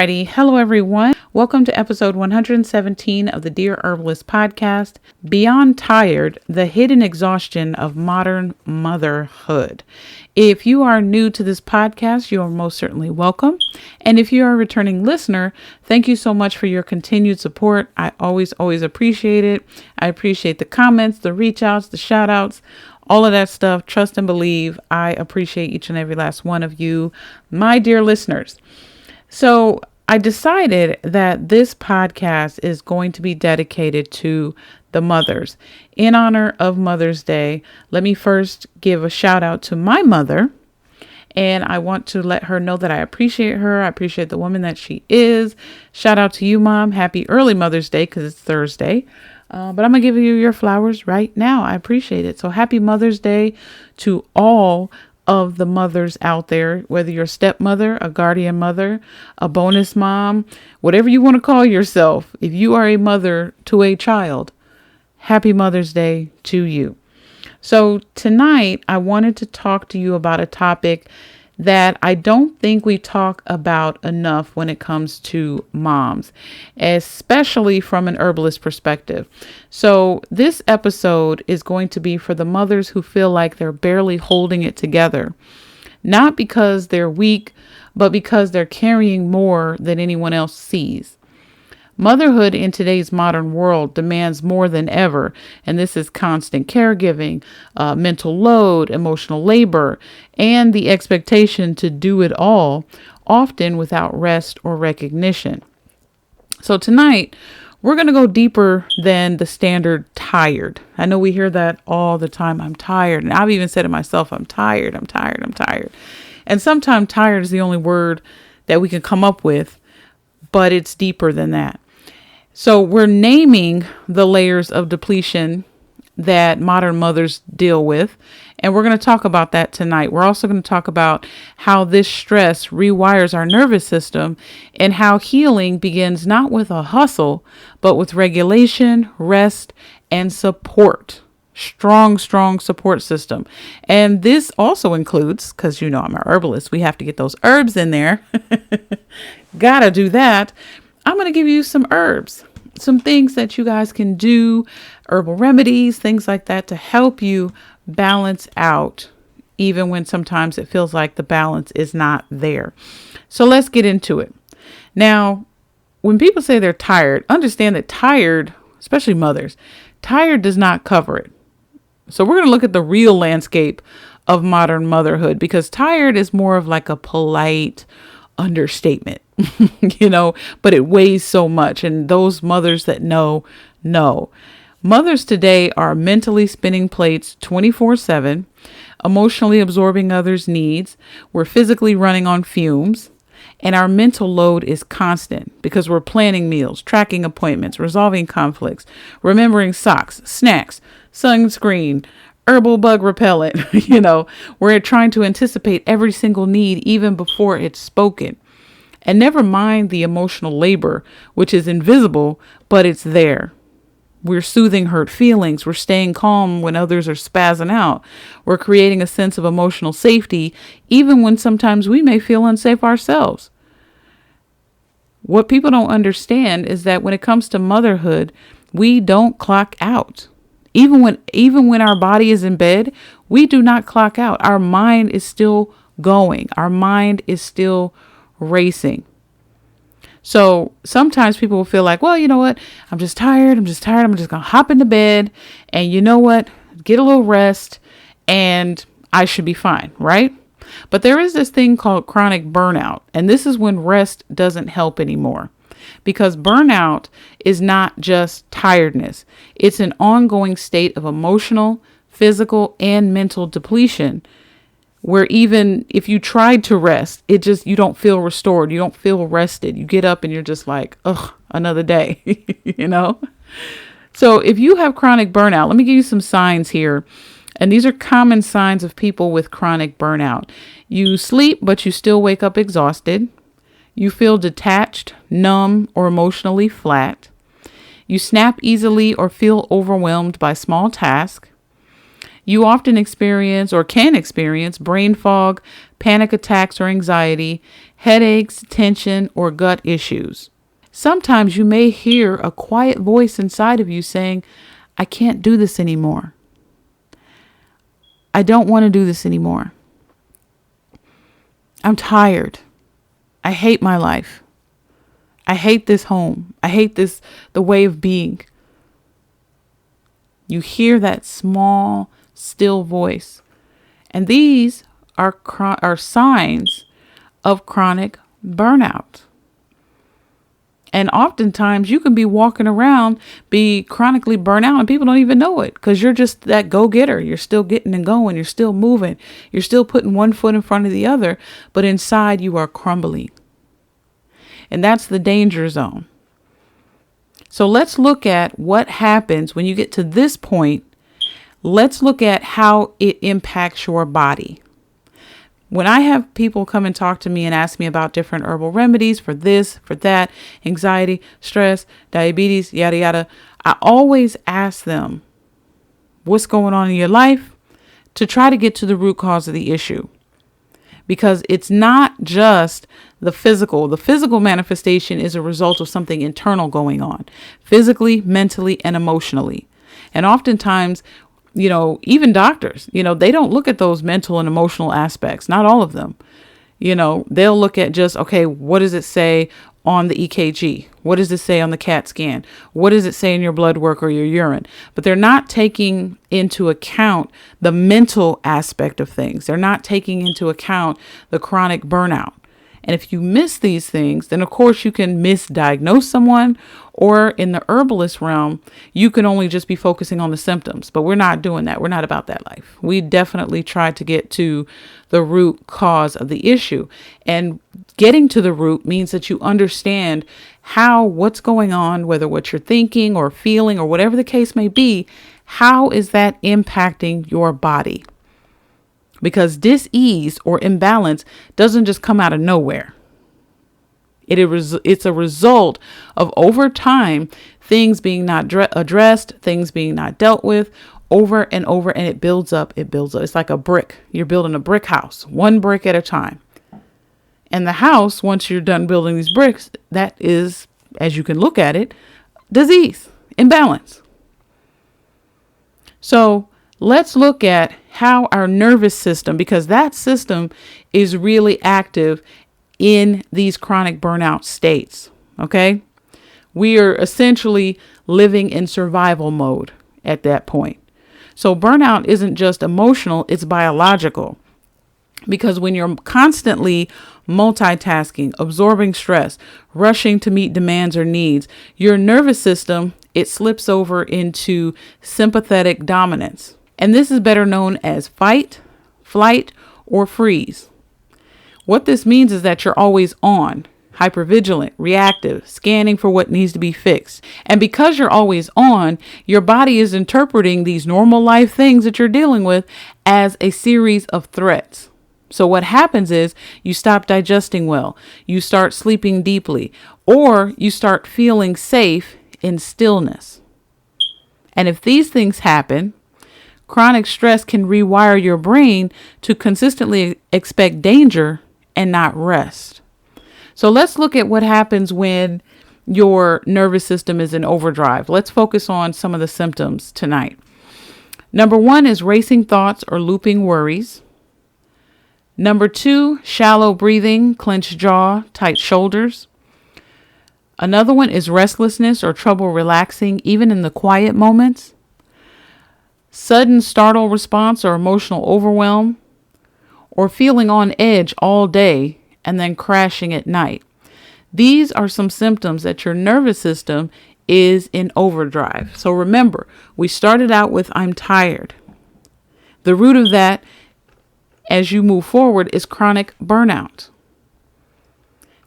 Alrighty. Hello, everyone. Welcome to episode 117 of the Dear Herbalist podcast, Beyond Tired, the Hidden Exhaustion of Modern Motherhood. If you are new to this podcast, you are most certainly welcome. And if you are a returning listener, thank you so much for your continued support. I always appreciate it. I appreciate the comments, the reach outs, the shout outs, all of that stuff. Trust and believe. I appreciate each and every last one of you, my dear listeners. So I decided that this podcast is going to be dedicated to the mothers. In honor of Mother's Day, let me first give a shout out to my mother. And I want to let her know that I appreciate her. I appreciate the woman that she is. Shout out to you, Mom. Happy early Mother's Day because it's Thursday. But I'm going to give you your flowers right now. I appreciate it. So happy Mother's Day to all of the mothers out there, whether you're a stepmother, a guardian mother, a bonus mom, whatever you want to call yourself. If you are a mother to a child, happy Mother's Day to you. So tonight I wanted to talk to you about a topic that I don't think we talk about enough when it comes to moms, especially from an herbalist perspective. So this episode is going to be for the mothers who feel like they're barely holding it together, not because they're weak, but because they're carrying more than anyone else sees. Motherhood in today's modern world demands more than ever, and this is constant caregiving, mental load, emotional labor, and the expectation to do it all, often without rest or recognition. So tonight, we're going to go deeper than the standard tired. I know we hear that all the time. I'm tired. And I've even said it myself, I'm tired. And sometimes tired is the only word that we can come up with, but it's deeper than that. So we're naming the layers of depletion that modern mothers deal with. And we're going to talk about that tonight. We're also going to talk about how this stress rewires our nervous system and how healing begins not with a hustle, but with regulation, rest, and support. Strong support system. And this also includes, because you know I'm a herbalist, we have to get those herbs in there. Gotta do that. I'm going to give you some herbs, some things that you guys can do, herbal remedies, things like that to help you balance out, even when sometimes it feels like the balance is not there. So let's get into it. Now, when people say they're tired, understand that tired, especially mothers, tired does not cover it. So we're going to look at the real landscape of modern motherhood, because tired is more of like a polite understatement, but it weighs so much. And those mothers that know. Mothers today are mentally spinning plates 24/7, emotionally absorbing others' needs. We're physically running on fumes, and our mental load is constant because we're planning meals, tracking appointments, resolving conflicts, remembering socks, snacks, sunscreen, herbal bug repellent. We're trying to anticipate every single need even before it's spoken. And never mind the emotional labor, which is invisible, but it's there. We're soothing hurt feelings. We're staying calm when others are spazzing out. We're creating a sense of emotional safety, even when sometimes we may feel unsafe ourselves. What people don't understand is that when it comes to motherhood, we don't clock out. Even when our body is in bed, we do not clock out. Our mind is still going. Our mind is still racing. So sometimes people will feel like, well, you know what? I'm just tired. I'm just going to hop into bed and you know what? Get a little rest and I should be fine, right? But there is this thing called chronic burnout. And this is when rest doesn't help anymore. Because burnout is not just tiredness. It's an ongoing state of emotional, physical, and mental depletion where even if you tried to rest, you don't feel restored. You don't feel rested. You get up and you're just like, ugh, another day, So if you have chronic burnout, let me give you some signs here. And these are common signs of people with chronic burnout. You sleep, but you still wake up exhausted. You feel detached, numb, or emotionally flat. You snap easily or feel overwhelmed by small tasks. You often experience or can experience brain fog, panic attacks or anxiety, headaches, tension, or gut issues. Sometimes you may hear a quiet voice inside of you saying, I can't do this anymore. I don't want to do this anymore. I'm tired. I hate my life. I hate this home. I hate the way of being. You hear that small, still voice. And these are signs of chronic burnout. And oftentimes you can be walking around, be chronically burnt out, and people don't even know it because you're just that go-getter. You're still getting and going. You're still moving. You're still putting one foot in front of the other, but inside you are crumbling. And that's the danger zone. So let's look at what happens when you get to this point. Let's look at how it impacts your body. When I have people come and talk to me and ask me about different herbal remedies for this, for that, anxiety, stress, diabetes, yada, yada, I always ask them what's going on in your life to try to get to the root cause of the issue. Because it's not just the physical. The physical manifestation is a result of something internal going on, physically, mentally, and emotionally. And oftentimes, even doctors, they don't look at those mental and emotional aspects. Not all of them. They'll look at just, okay, what does it say on the EKG? What does it say on the CAT scan? What does it say in your blood work or your urine? But they're not taking into account the mental aspect of things. They're not taking into account the chronic burnout. And if you miss these things, then of course you can misdiagnose someone, or in the herbalist realm, you can only just be focusing on the symptoms. But we're not doing that. We're not about that life. We definitely try to get to the root cause of the issue. And getting to the root means that you understand what's going on, whether what you're thinking or feeling or whatever the case may be, how is that impacting your body? Because dis-ease or imbalance doesn't just come out of nowhere. It's a result of, over time, things being not addressed, things being not dealt with over and over, and it builds up. It's like a brick. You're building a brick house, one brick at a time. And the house, once you're done building these bricks, that is, as you can look at it, disease, imbalance. So let's look at how our nervous system, because that system is really active in these chronic burnout states. Okay. We are essentially living in survival mode at that point. So burnout isn't just emotional, it's biological. Because when you're constantly multitasking, absorbing stress, rushing to meet demands or needs, your nervous system, it slips over into sympathetic dominance. And this is better known as fight, flight, or freeze. What this means is that you're always on, hypervigilant, reactive, scanning for what needs to be fixed. And because you're always on, your body is interpreting these normal life things that you're dealing with as a series of threats. So what happens is you stop digesting well, you start sleeping deeply, or you start feeling safe in stillness. And if these things happen, chronic stress can rewire your brain to consistently expect danger and not rest. So let's look at what happens when your nervous system is in overdrive. Let's focus on some of the symptoms tonight. Number 1 is racing thoughts or looping worries. Number 2, shallow breathing, clenched jaw, tight shoulders. Another one is restlessness or trouble relaxing, even in the quiet moments. Sudden startle response or emotional overwhelm, or feeling on edge all day and then crashing at night. These are some symptoms that your nervous system is in overdrive. So remember, we started out with I'm tired. The root of that, as you move forward, is chronic burnout.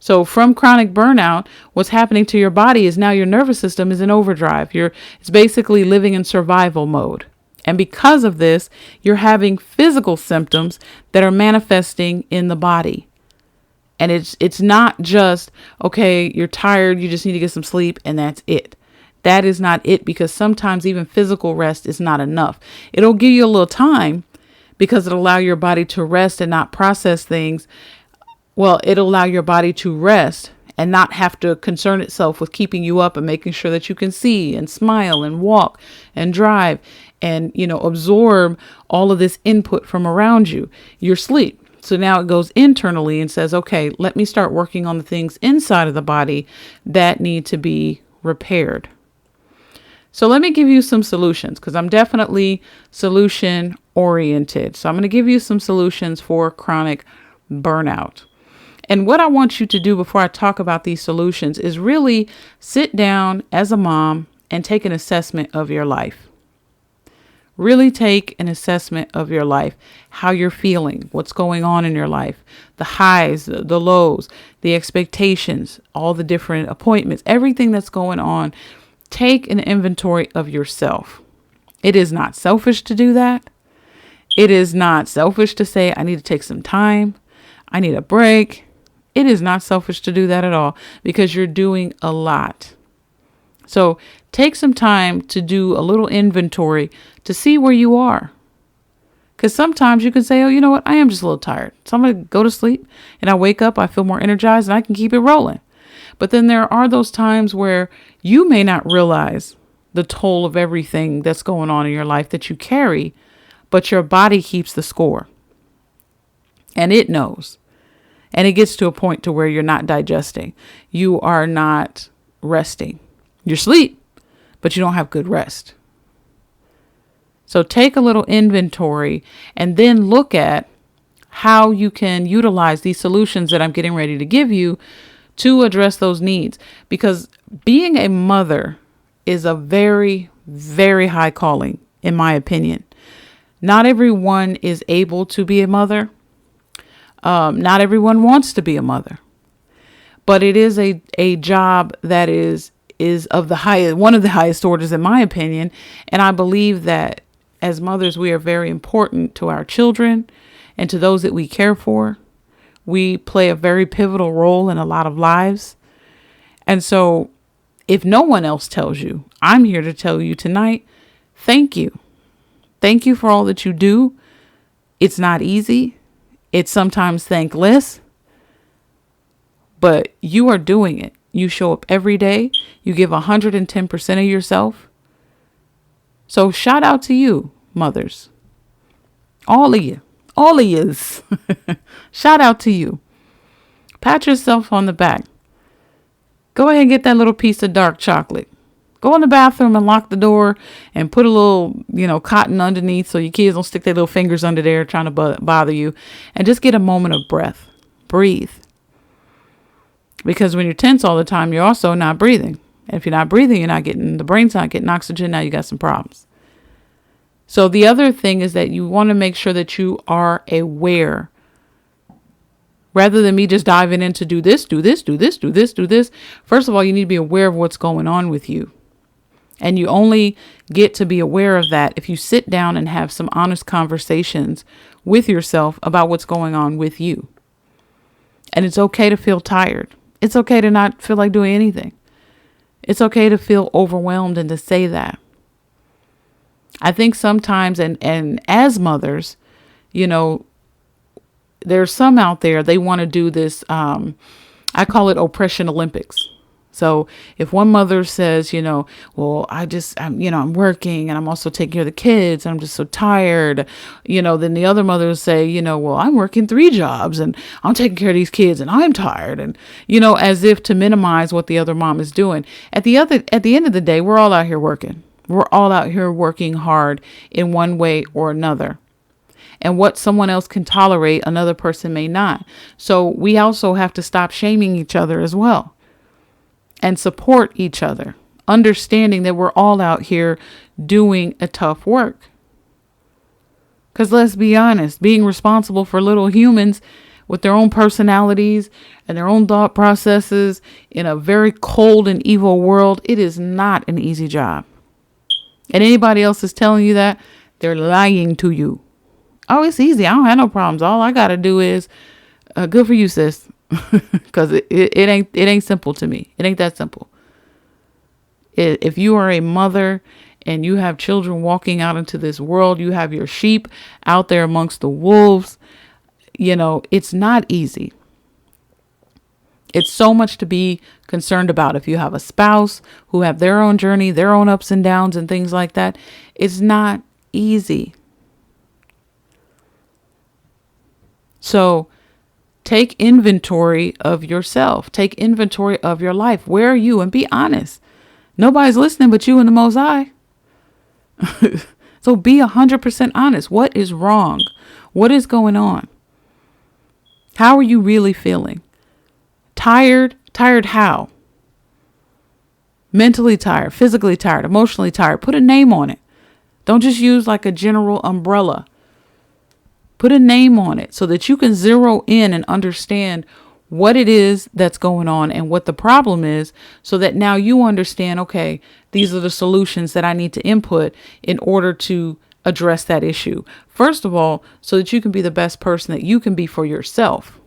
So from chronic burnout, what's happening to your body is now your nervous system is in overdrive. It's basically living in survival mode. And because of this, you're having physical symptoms that are manifesting in the body. And it's not just, okay, you're tired, you just need to get some sleep, and that's it. That is not it, because sometimes even physical rest is not enough. It'll give you a little time, because it'll allow your body to rest and not process things. Well, it'll allow your body to rest and not have to concern itself with keeping you up and making sure that you can see and smile and walk and drive and, absorb all of this input from around you, your sleep. So now it goes internally and says, okay, let me start working on the things inside of the body that need to be repaired. So let me give you some solutions, because I'm definitely solution oriented. So I'm going to give you some solutions for chronic burnout. And what I want you to do before I talk about these solutions is really sit down as a mom and take an assessment of your life. Really take an assessment of your life, how you're feeling, what's going on in your life, the highs, the lows, the expectations, all the different appointments, everything that's going on. Take an inventory of yourself. It is not selfish to do that. It is not selfish to say, I need to take some time. I need a break. It is not selfish to do that at all, because you're doing a lot. So take some time to do a little inventory to see where you are. Because sometimes you can say, oh, you know what? I am just a little tired. So I'm going to go to sleep, and I wake up, I feel more energized, and I can keep it rolling. But then there are those times where you may not realize the toll of everything that's going on in your life that you carry, but your body keeps the score. And it knows. And it gets to a point to where you're not digesting. You are not resting. You're asleep, but you don't have good rest. So take a little inventory and then look at how you can utilize these solutions that I'm getting ready to give you to address those needs. Because being a mother is a very, very high calling, in my opinion. Not everyone is able to be a mother. Not everyone wants to be a mother. But it is a job that is of the highest, one of the highest orders, in my opinion. And I believe that as mothers, we are very important to our children and to those that we care for. We play a very pivotal role in a lot of lives. And so if no one else tells you, I'm here to tell you tonight, thank you. Thank you for all that you do. It's not easy. It's sometimes thankless, but you are doing it. You show up every day. You give 110% of yourself. So shout out to you, mothers. All of you. All of yous. Shout out to you. Pat yourself on the back. Go ahead and get that little piece of dark chocolate. Go in the bathroom and lock the door and put a little, cotton underneath so your kids don't stick their little fingers under there trying to bother you. And just get a moment of breath. Breathe. Because when you're tense all the time, you're also not breathing. And if you're not breathing, the brain's not getting oxygen. Now you got some problems. So the other thing is that you want to make sure that you are aware. Rather than me just diving into do this. First of all, you need to be aware of what's going on with you. And you only get to be aware of that if you sit down and have some honest conversations with yourself about what's going on with you. And it's okay to feel tired. It's okay to not feel like doing anything. It's okay to feel overwhelmed and to say that. I think sometimes, and as mothers, there's some out there, they want to do this, I call it oppression Olympics. So if one mother says, well, I'm working and I'm also taking care of the kids. And I'm just so tired. Then the other mother will say, well, I'm working 3 jobs and I'm taking care of these kids and I'm tired. And, as if to minimize what the other mom is doing. At the end of the day, we're all out here working. We're all out here working hard in one way or another. And what someone else can tolerate, another person may not. So we also have to stop shaming each other as well. And support each other, understanding that we're all out here doing a tough work. Because let's be honest, being responsible for little humans with their own personalities and their own thought processes in a very cold and evil world, it is not an easy job. And anybody else is telling you that, they're lying to you. Oh, it's easy. I don't have no problems. All I got to do is, good for you, sis. Because it ain't simple to me. It ain't that simple. If you are a mother and you have children walking out into this world. You have your sheep out there amongst the wolves. It's not easy. It's so much to be concerned about. If you have a spouse who have their own journey, their own ups and downs and things like that, it's not easy. So take inventory of yourself. Take inventory of your life. Where are you? And be honest. Nobody's listening but you and the Most High. So be 100% honest. What is wrong? What is going on? How are you really feeling? Tired? Tired how? Mentally tired, physically tired, emotionally tired. Put a name on it. Don't just use like a general umbrella. Put a name on it so that you can zero in and understand what it is that's going on and what the problem is, so that now you understand, okay, these are the solutions that I need to input in order to address that issue. First of all, so that you can be the best person that you can be for yourself.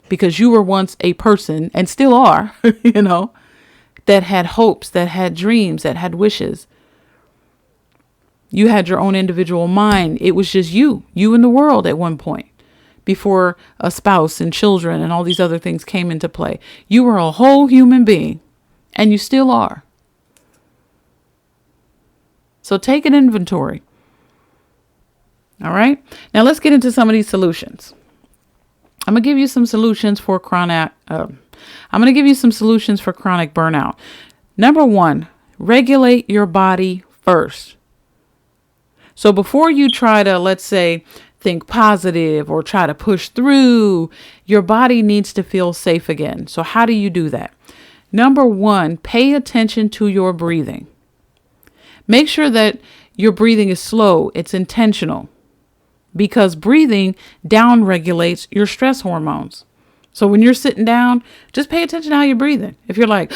Because you were once a person, and still are, that had hopes, that had dreams, that had wishes. You had your own individual mind. It was just you in the world at one point, before a spouse and children and all these other things came into play. You were a whole human being, and you still are. So take an inventory. All right. Now let's get into some of these solutions. I'm going to give you some solutions for chronic burnout. Number 1, regulate your body first. So before you try to, let's say, think positive or try to push through, your body needs to feel safe again. So how do you do that? Number 1, pay attention to your breathing. Make sure that your breathing is slow. It's intentional. Because breathing down regulates your stress hormones. So when you're sitting down, just pay attention to how you're breathing. If you're like,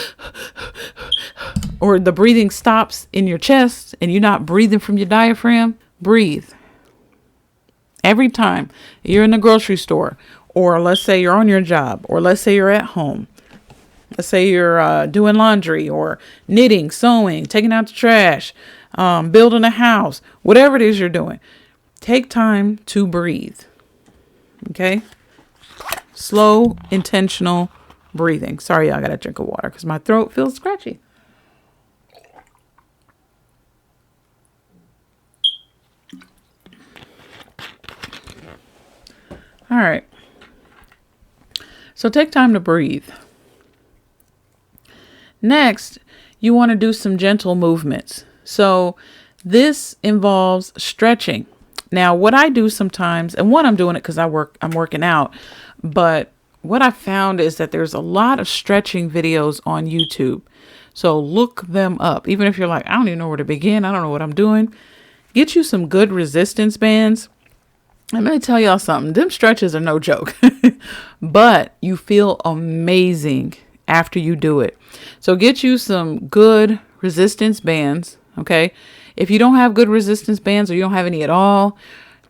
or the breathing stops in your chest and you're not breathing from your diaphragm, breathe. Every time you're in the grocery store, or let's say you're on your job, or let's say you're at home. Let's say you're doing laundry or knitting, sewing, taking out the trash, building a house, whatever it is you're doing. Take time to breathe. Okay? Slow, intentional breathing. Sorry, I got to drink of water because my throat feels scratchy. All right. So take time to breathe. Next, you want to do some gentle movements. So this involves stretching. Now, what I do sometimes, and one, I'm doing it because I'm working out, but what I found is that there's a lot of stretching videos on YouTube. So look them up. Even if you're like, I don't even know where to begin. I don't know what I'm doing. Get you some good resistance bands. And let me tell y'all something. Them stretches are no joke, but you feel amazing after you do it. So get you some good resistance bands. Okay. If you don't have good resistance bands or you don't have any at all,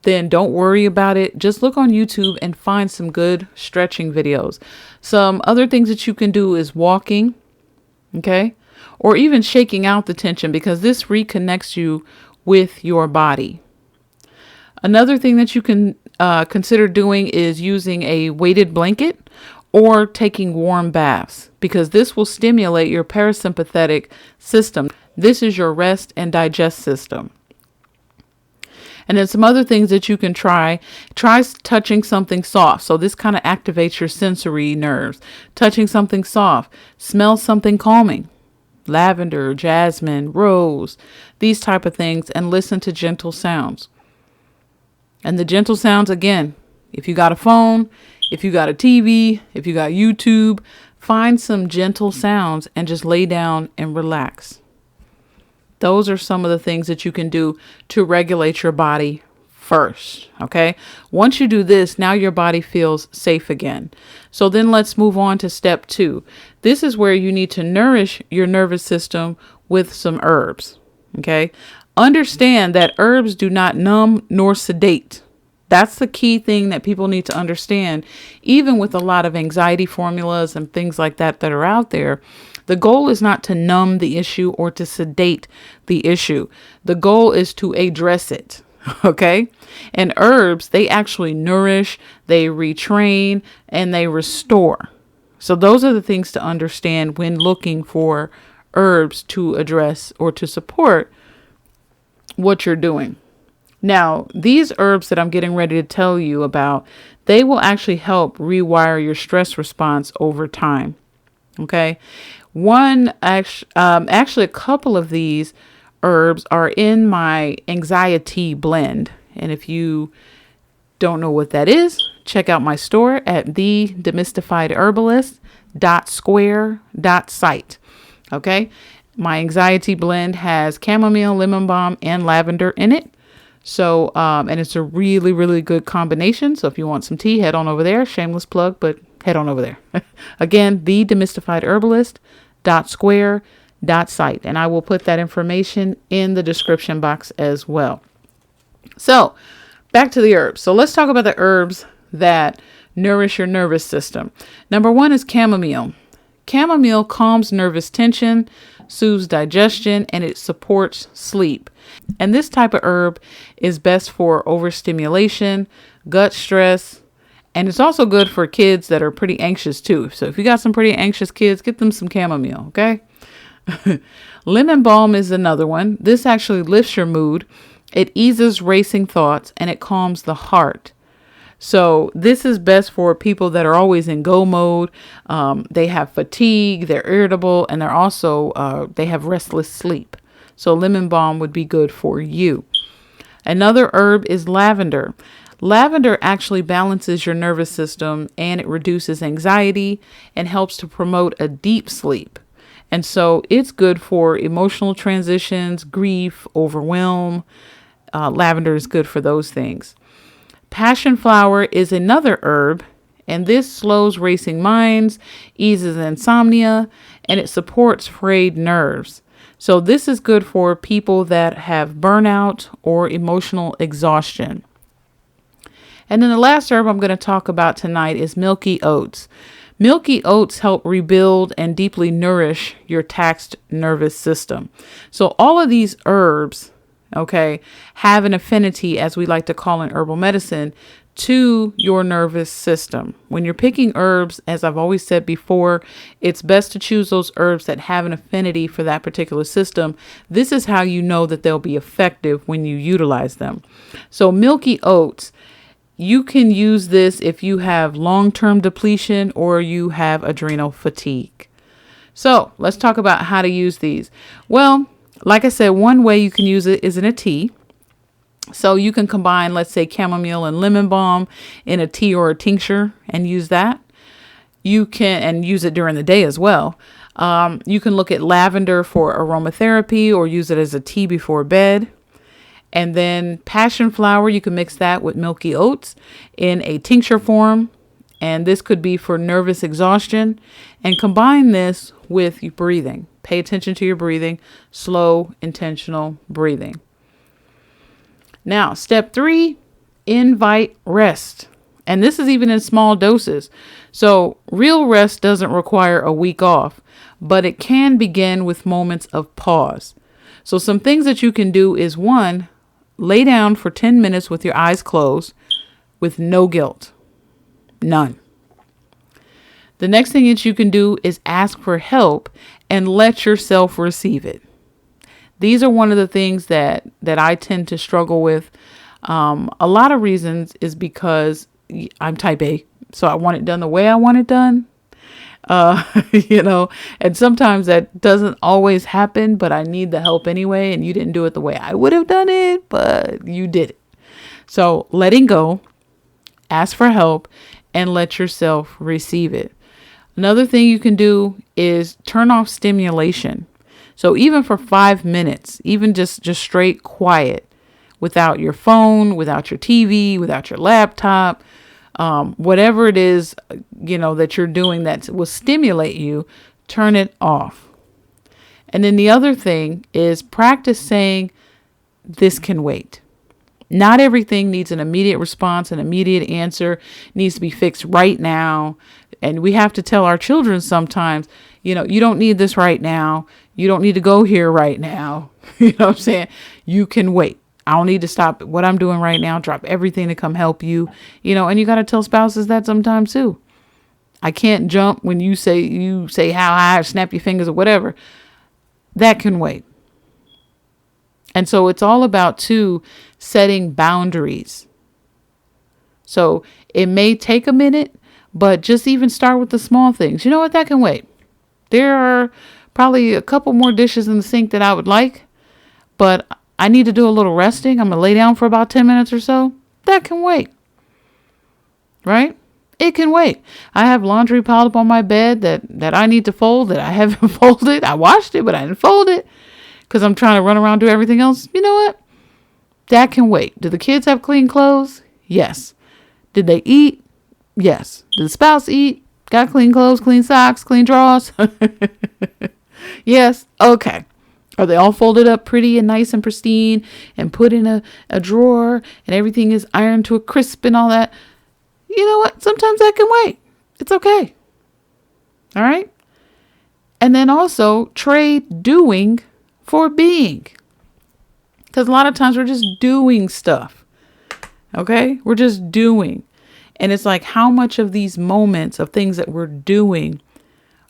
then don't worry about it. Just look on YouTube and find some good stretching videos. Some other things that you can do is walking, okay? Or even shaking out the tension, because this reconnects you with your body. Another thing that you can consider doing is using a weighted blanket or taking warm baths, because this will stimulate your parasympathetic system. This is your rest and digest system. And then some other things that you can try touching something soft. So this kind of activates your sensory nerves. Touching something soft. Smell something calming. Lavender, jasmine, rose, these type of things. And listen to gentle sounds. And the gentle sounds, again, if you got a phone, if you got a TV, if you got YouTube, find some gentle sounds and just lay down and relax. Those are some of the things that you can do to regulate your body first. Okay. Once you do this, now your body feels safe again. So then let's move on to step 2. This is where you need to nourish your nervous system with some herbs. Okay. Understand that herbs do not numb nor sedate. That's the key thing that people need to understand. Even with a lot of anxiety formulas and things like that that are out there, the goal is not to numb the issue or to sedate the issue. The goal is to address it. Okay. And herbs, they actually nourish, they retrain, and they restore. So those are the things to understand when looking for herbs to address or to support what you're doing. Now, these herbs that I'm getting ready to tell you about, they will actually help rewire your stress response over time. Okay. Actually, a couple of these herbs are in my anxiety blend. And if you don't know what that is, check out my store at thedemystifiedherbalist.square.site. Okay. My anxiety blend has chamomile, lemon balm, and lavender in it. So, and it's a really, really good combination. So if you want some tea, head on over there. Shameless plug, but head on over there. Again, thedemystifiedherbalist.square.site. And I will put that information in the description box as well. So back to the herbs. So let's talk about the herbs that nourish your nervous system. Number one is chamomile. Chamomile calms nervous tension, soothes digestion, and it supports sleep. And this type of herb is best for overstimulation, gut stress, and it's also good for kids that are pretty anxious too. So if you got some pretty anxious kids, get them some chamomile, okay? Lemon balm is another one. This actually lifts your mood. It eases racing thoughts and it calms the heart. So this is best for people that are always in go mode. They have fatigue, they're irritable, and they're also, they have restless sleep. So lemon balm would be good for you. Another herb is lavender. Lavender actually balances your nervous system and it reduces anxiety and helps to promote a deep sleep. And so it's good for emotional transitions, grief, overwhelm. Lavender is good for those things. Passion flower is another herb, and this slows racing minds, eases insomnia, and it supports frayed nerves. So this is good for people that have burnout or emotional exhaustion. And then the last herb I'm going to talk about tonight is milky oats. Milky oats help rebuild and deeply nourish your taxed nervous system. So all of these herbs, okay, have an affinity, as we like to call in herbal medicine, to your nervous system. When you're picking herbs, as I've always said before, it's best to choose those herbs that have an affinity for that particular system. This is how you know that they'll be effective when you utilize them. So milky oats, you can use this if you have long-term depletion or you have adrenal fatigue. So let's talk about how to use these. Well, like I said, one way you can use it is in a tea. So you can combine, let's say, chamomile and lemon balm in a tea or a tincture and use that. You can, and use it during the day as well. You can look at lavender for aromatherapy or use it as a tea before bed. And then passion flower, you can mix that with milky oats in a tincture form. And this could be for nervous exhaustion. And combine this with your breathing. Pay attention to your breathing, slow, intentional breathing. Now, step 3, invite rest. And this is even in small doses. So real rest doesn't require a week off, but it can begin with moments of pause. So some things that you can do is 1, lay down for 10 minutes with your eyes closed with no guilt. None. The next thing that you can do is ask for help and let yourself receive it. These are one of the things that I tend to struggle with. A lot of reasons is because I'm type A, so I want it done the way I want it done. And sometimes that doesn't always happen, but I need the help anyway. And you didn't do it the way I would have done it, but you did it. So letting go, ask for help, and let yourself receive it. Another thing you can do is turn off stimulation. So even for 5 minutes, even just straight quiet, without your phone, without your TV, without your laptop, whatever it is, that you're doing that will stimulate you, turn it off. And then the other thing is practice saying, this can wait. Not everything needs an immediate response, an immediate answer, needs to be fixed right now. And we have to tell our children sometimes, you don't need this right now. You don't need to go here right now. You know what I'm saying? You can wait. I don't need to stop what I'm doing right now, drop everything to come help you, and you got to tell spouses that sometimes too. I can't jump when you say how high, snap your fingers or whatever. That can wait. And so it's all about too setting boundaries. So it may take a minute, but just even start with the small things. You know what? That can wait. There are probably a couple more dishes in the sink that I would like, but I need to do a little resting. I'm going to lay down for about 10 minutes or so. That can wait. Right? It can wait. I have laundry piled up on my bed that I need to fold that I haven't folded. I washed it, but I didn't fold it because I'm trying to run around do everything else. You know what? That can wait. Do the kids have clean clothes? Yes. Did they eat? Yes. Did the spouse eat? Got clean clothes, clean socks, clean drawers? Yes. Okay. Are they all folded up pretty and nice and pristine and put in a drawer and everything is ironed to a crisp and all that? You know what? Sometimes that can wait. It's okay. All right. And then also trade doing for being. Because a lot of times we're just doing stuff. Okay. We're just doing. And it's like, how much of these moments of things that we're doing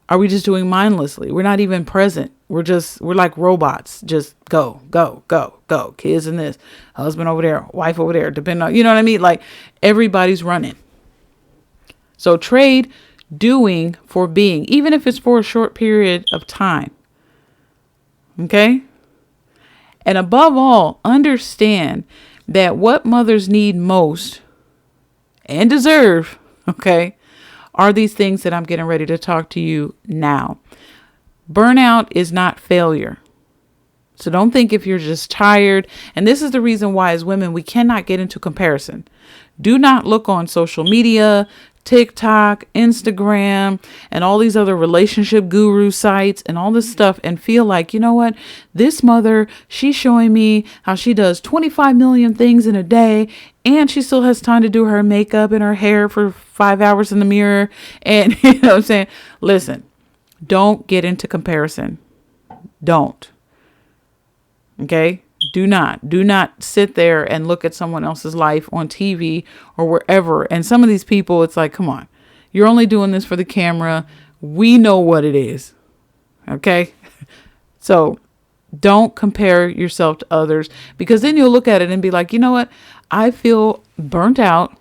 are we just doing mindlessly? We're not even present. We're like robots. Just go, go, go, go. Kids in this, husband over there, wife over there, depending on, you know what I mean? Like everybody's running. So trade doing for being, even if it's for a short period of time. Okay. And above all, understand that what mothers need most and deserve, okay, are these things that I'm getting ready to talk to you now. Burnout is not failure. So don't think if you're just tired. And this is the reason why as women, we cannot get into comparison. Do not look on social media, TikTok, Instagram, and all these other relationship guru sites and all this stuff and feel like, you know what, this mother, she's showing me how she does 25 million things in a day and she still has time to do her makeup and her hair for 5 hours in the mirror. And you know what I'm saying? Listen, don't get into comparison. Don't. Okay? Do not sit there and look at someone else's life on TV or wherever. And some of these people, it's like, come on, you're only doing this for the camera. We know what it is. Okay. So don't compare yourself to others, because then you'll look at it and be like, you know what? I feel burnt out.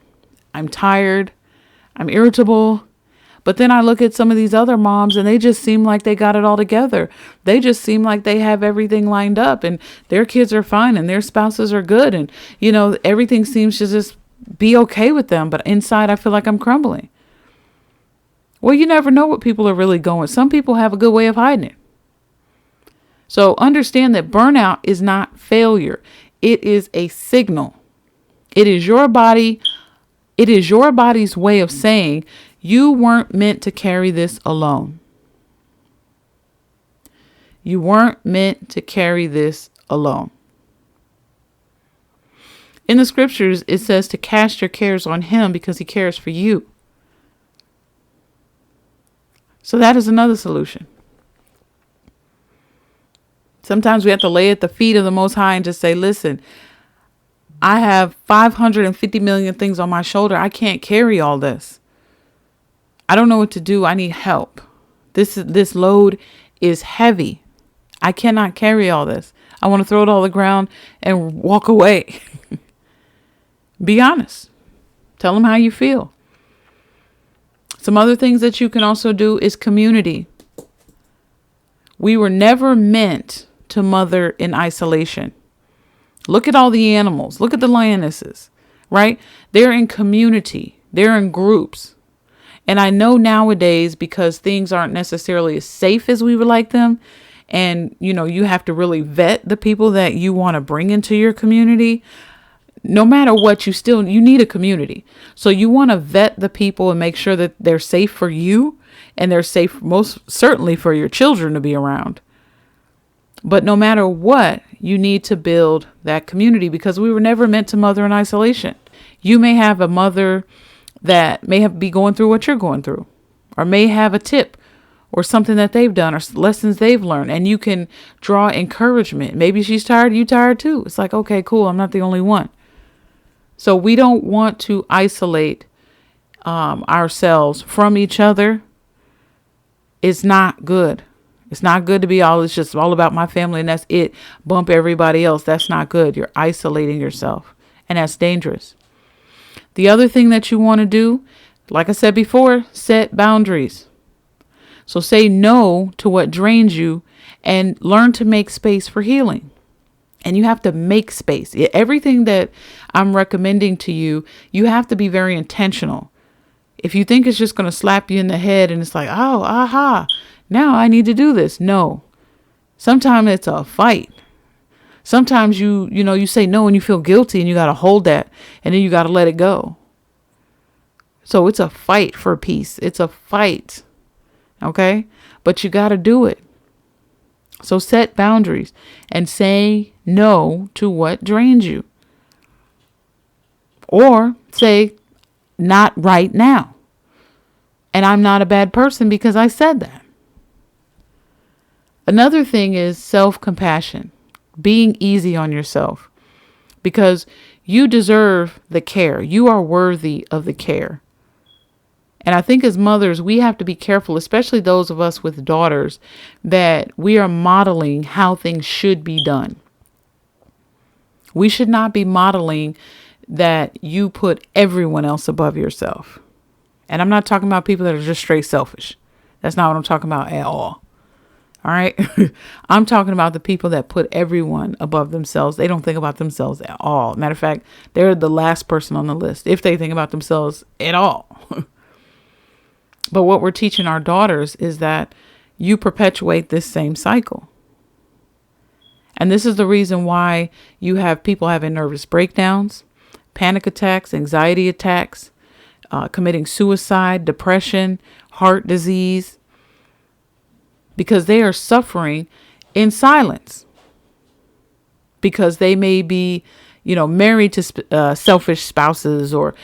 I'm tired. I'm irritable. But then I look at some of these other moms and they just seem like they got it all together. They just seem like they have everything lined up and their kids are fine and their spouses are good. And, you know, everything seems to just be okay with them. But inside, I feel like I'm crumbling. Well, you never know what people are really going. Some people have a good way of hiding it. So understand that burnout is not failure. It is a signal. It is your body. It is your body's way of saying, you weren't meant to carry this alone. You weren't meant to carry this alone. In the scriptures, it says to cast your cares on him because he cares for you. So that is another solution. Sometimes we have to lay at the feet of the Most High and just say, listen, I have 550 million things on my shoulder. I can't carry all this. I don't know what to do. I need help. This load is heavy. I cannot carry all this. I want to throw it all on the ground and walk away. Be honest. Tell them how you feel. Some other things that you can also do is community. We were never meant to mother in isolation. Look at all the animals. Look at the lionesses, right? They're in community. They're in groups. And I know nowadays, because things aren't necessarily as safe as we would like them, and, you know, you have to really vet the people that you want to bring into your community. No matter what, you need a community. So you want to vet the people and make sure that they're safe for you and they're safe most certainly for your children to be around. But no matter what, you need to build that community, because we were never meant to mother in isolation. You may have a mother that be going through what you're going through, or may have a tip or something that they've done or lessons they've learned, and you can draw encouragement. Maybe she's tired, you tired too. It's like, okay, cool, I'm not the only one. So we don't want to isolate ourselves from each other. It's not good. It's not good to be it's just all about my family and that's it. Bump everybody else. That's not good. You're isolating yourself, and that's dangerous. The other thing that you want to do, like I said before, set boundaries. So say no to what drains you and learn to make space for healing. And you have to make space. Everything that I'm recommending to you, you have to be very intentional. If you think it's just going to slap you in the head and it's like, oh, aha, now I need to do this. No. Sometimes it's a fight. Sometimes you say no and you feel guilty and you got to hold that and then you got to let it go. So it's a fight for peace. It's a fight. Okay? But you got to do it. So set boundaries and say no to what drains you. Or say, not right now. And I'm not a bad person because I said that. Another thing is self-compassion, being easy on yourself, because you deserve the care. You are worthy of the care. And I think as mothers, we have to be careful, especially those of us with daughters, that we are modeling how things should be done. We should not be modeling that you put everyone else above yourself. And I'm not talking about people that are just straight selfish. That's not what I'm talking about at all. All right. I'm talking about the people that put everyone above themselves. They don't think about themselves at all. Matter of fact, they're the last person on the list if they think about themselves at all. But what we're teaching our daughters is that you perpetuate this same cycle. And this is the reason why you have people having nervous breakdowns, panic attacks, anxiety attacks, committing suicide, depression, heart disease, because they are suffering in silence, because they may be, married to selfish spouses, or,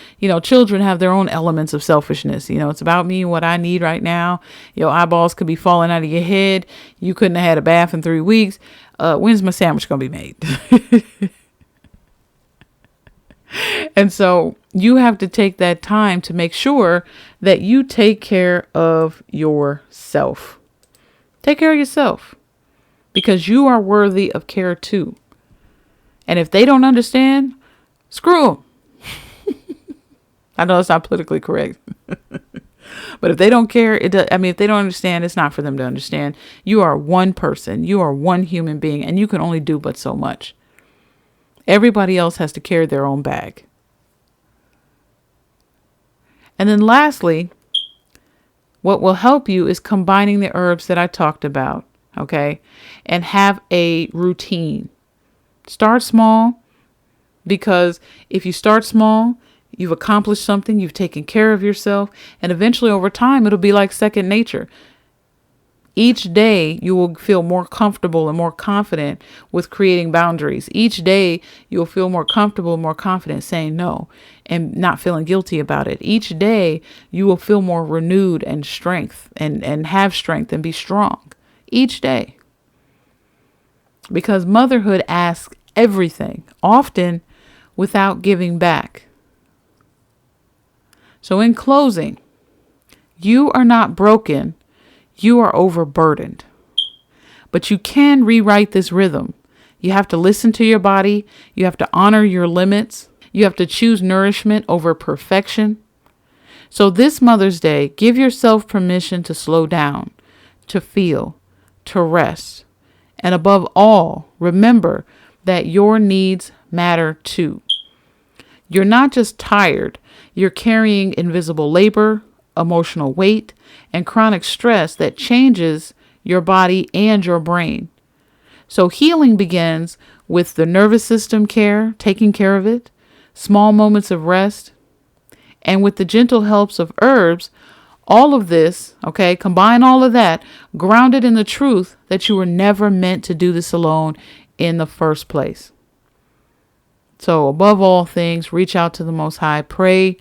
children have their own elements of selfishness. It's about me and what I need right now. Your eyeballs could be falling out of your head. You couldn't have had a bath in 3 weeks. When's my sandwich going to be made? And so you have to take that time to make sure that you take care of yourself. Take care of yourself, because you are worthy of care too. And if they don't understand, screw them. I know it's not politically correct, but if they don't care, if they don't understand, it's not for them to understand. You are one person. You are one human being, and you can only do but so much. Everybody else has to carry their own bag. And then lastly, what will help you is combining the herbs that I talked about, okay? And have a routine. Start small, because if you start small, you've accomplished something, you've taken care of yourself, and eventually over time, it'll be like second nature. Each day, you will feel more comfortable and more confident with creating boundaries. Each day, you'll feel more comfortable and more confident saying no and not feeling guilty about it. Each day, you will feel more renewed and and have strength and be strong. Each day. Because motherhood asks everything, often without giving back. So in closing, you are not broken. You are overburdened. But you can rewrite this rhythm. You have to listen to your body. You have to honor your limits. You have to choose nourishment over perfection. So this Mother's Day, give yourself permission to slow down, to feel, to rest. And above all, remember that your needs matter too. You're not just tired. You're carrying invisible labor, emotional weight, and chronic stress that changes your body and your brain. So healing begins with the nervous system care, taking care of it, small moments of rest, and with the gentle helps of herbs. All of this, okay, combine all of that, grounded in the truth that you were never meant to do this alone in the first place. So above all things, reach out to the Most High, pray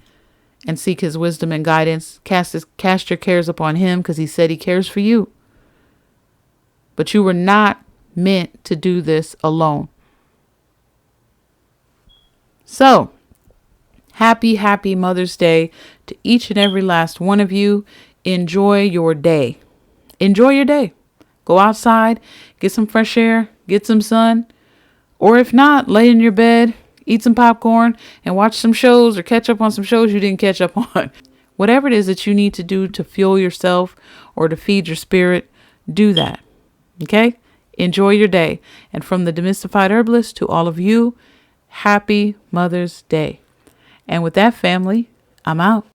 and seek his wisdom and guidance. Cast your cares upon him, because he said he cares for you. But you were not meant to do this alone. So, happy Mother's Day to each and every last one of you. Enjoy your day. Enjoy your day. Go outside, get some fresh air, get some sun. Or if not, lay in your bed, eat some popcorn, and watch some shows or catch up on some shows you didn't catch up on. Whatever it is that you need to do to fuel yourself or to feed your spirit, do that. Okay? Enjoy your day. And from the Demystified Herbalist to all of you, happy Mother's Day. And with that, family, I'm out.